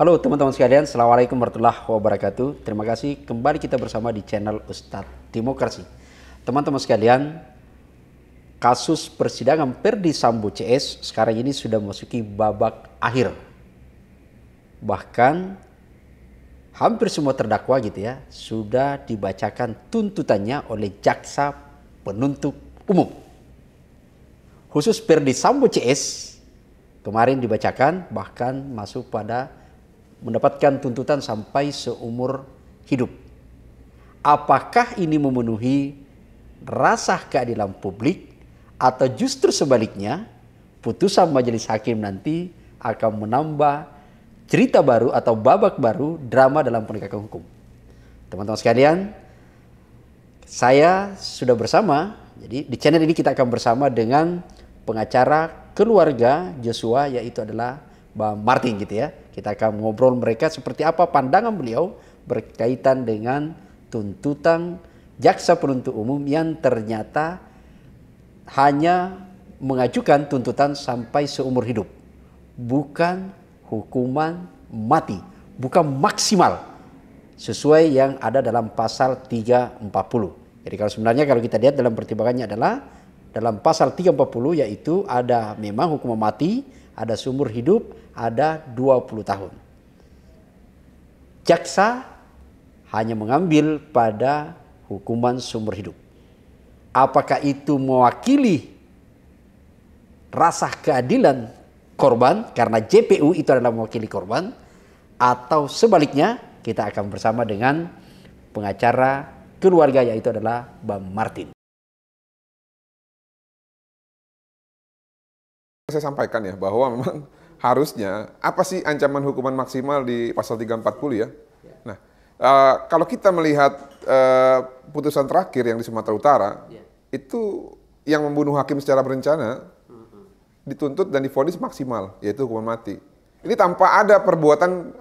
Halo teman-teman sekalian, Assalamualaikum warahmatullahi wabarakatuh. Terima kasih kembali kita bersama di channel Ustadz Demokrasi. Teman-teman sekalian, kasus persidangan Ferdy Sambo CS sekarang ini sudah memasuki babak akhir. Bahkan hampir semua terdakwa gitu ya, sudah dibacakan tuntutannya oleh jaksa penuntut umum. Khusus Ferdy Sambo CS kemarin dibacakan bahkan masuk pada mendapatkan tuntutan sampai seumur hidup. Apakah ini memenuhi rasa keadilan publik atau justru sebaliknya putusan majelis hakim nanti akan menambah cerita baru atau babak baru drama dalam penegakan hukum? Teman-teman sekalian, saya sudah bersama, jadi di channel ini kita akan bersama dengan pengacara keluarga Joshua, yaitu adalah Bang Martin gitu ya. Kita akan ngobrol mereka seperti apa pandangan beliau berkaitan dengan tuntutan jaksa penuntut umum yang ternyata hanya mengajukan tuntutan sampai seumur hidup, bukan hukuman mati, bukan maksimal sesuai yang ada dalam pasal 340. Jadi kalau sebenarnya kalau kita lihat dalam pertimbangannya adalah dalam pasal 340 yaitu ada memang hukuman mati, ada seumur hidup, ada 20 tahun. Jaksa hanya mengambil pada hukuman seumur hidup. Apakah itu mewakili rasa keadilan korban karena JPU itu adalah mewakili korban, atau sebaliknya? Kita akan bersama dengan pengacara keluarga yaitu adalah Bang Martin. Saya sampaikan ya bahwa memang harusnya apa sih ancaman hukuman maksimal di pasal 340 ya. Nah, kalau kita melihat putusan terakhir yang di Sumatera Utara, itu yang membunuh hakim secara berencana dituntut dan divonis maksimal, yaitu hukuman mati. Ini tanpa ada perbuatan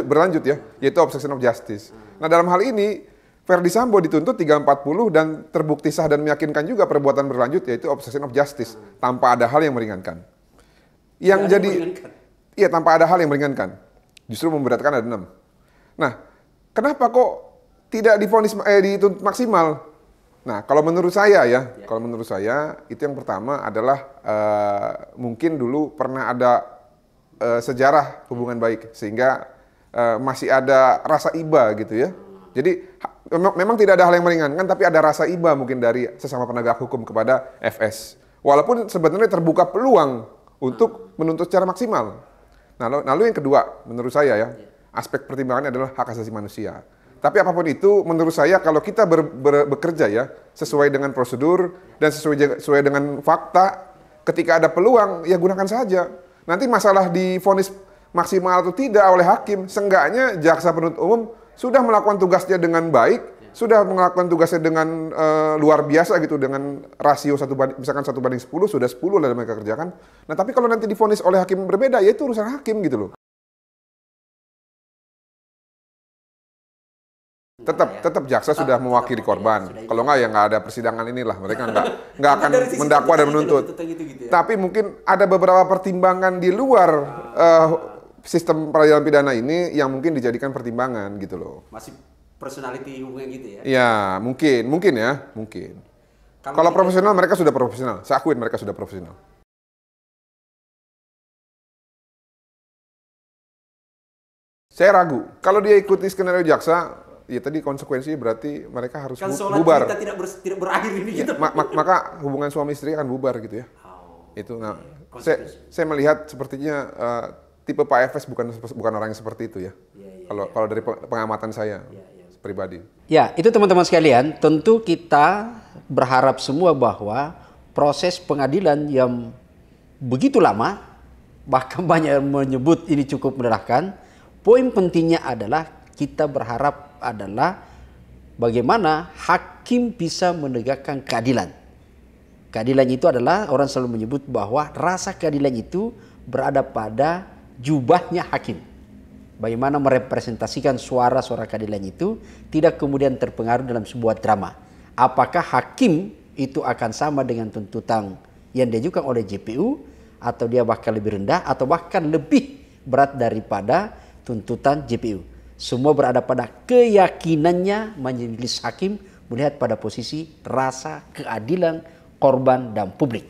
berlanjut ya, yaitu obstruction of justice. Nah, dalam hal ini Ferdy Sambo dituntut 340 dan terbukti sah dan meyakinkan juga perbuatan berlanjut, yaitu obstruction of justice, tanpa ada hal yang meringankan. Iya, tanpa ada hal yang meringankan. Justru memberatkan ada 6. Nah, kenapa kok tidak divonis dituntut maksimal? Nah, kalau menurut saya ya, kalau menurut saya itu yang pertama adalah mungkin dulu pernah ada sejarah hubungan baik sehingga masih ada rasa iba gitu ya. Jadi memang tidak ada hal yang meringankan, tapi ada rasa iba mungkin dari sesama penegak hukum kepada FS. Walaupun sebenarnya terbuka peluang untuk menuntut secara maksimal. Nah, lalu yang kedua, menurut saya ya, aspek pertimbangannya adalah hak asasi manusia. Tapi apapun itu, menurut saya kalau kita bekerja ya, sesuai dengan prosedur dan sesuai dengan fakta, ketika ada peluang, ya gunakan saja. Nanti masalah divonis maksimal atau tidak oleh hakim, seenggaknya jaksa penuntut umum sudah melakukan tugasnya dengan baik, sudah melakukan tugasnya dengan luar biasa gitu, dengan rasio misalkan 1/10, sudah 10 lah mereka kerjakan. Nah, tapi kalau nanti divonis oleh hakim berbeda, ya itu urusan hakim gitu loh. Tetap jaksa sudah mewakili korban. Kalau nggak ya nggak ada persidangan inilah, mereka nggak akan mendakwa dan menuntut. Tapi mungkin ada beberapa pertimbangan di luar sistem peradilan pidana ini yang mungkin dijadikan pertimbangan gitu loh. Masih personality hubungan gitu ya? Ya, mungkin ya. Kalau profesional mereka sudah profesional. Saya akuin mereka sudah profesional. Saya ragu. Kalau dia ikuti skenario jaksa, ya tadi konsekuensinya berarti mereka harus bubar. Kita tidak berakhir ini gitu. Maka hubungan suami istri akan bubar gitu ya. Itu. Nah, saya melihat sepertinya tipe Pak Efes bukan orang yang seperti itu ya. Kalau dari pengamatan saya pribadi. Ya, itu teman-teman sekalian, tentu kita berharap semua bahwa proses pengadilan yang begitu lama, bahkan banyak yang menyebut ini cukup melelahkan, poin pentingnya adalah kita berharap adalah bagaimana hakim bisa menegakkan keadilan. Keadilan itu adalah, orang selalu menyebut bahwa rasa keadilan itu berada pada jubahnya hakim. Bagaimana merepresentasikan suara-suara keadilan itu tidak kemudian terpengaruh dalam sebuah drama. Apakah hakim itu akan sama dengan tuntutan yang diajukan oleh JPU, atau dia bahkan lebih rendah, atau bahkan lebih berat daripada tuntutan JPU. Semua berada pada keyakinannya majelis hakim melihat pada posisi rasa keadilan korban dan publik.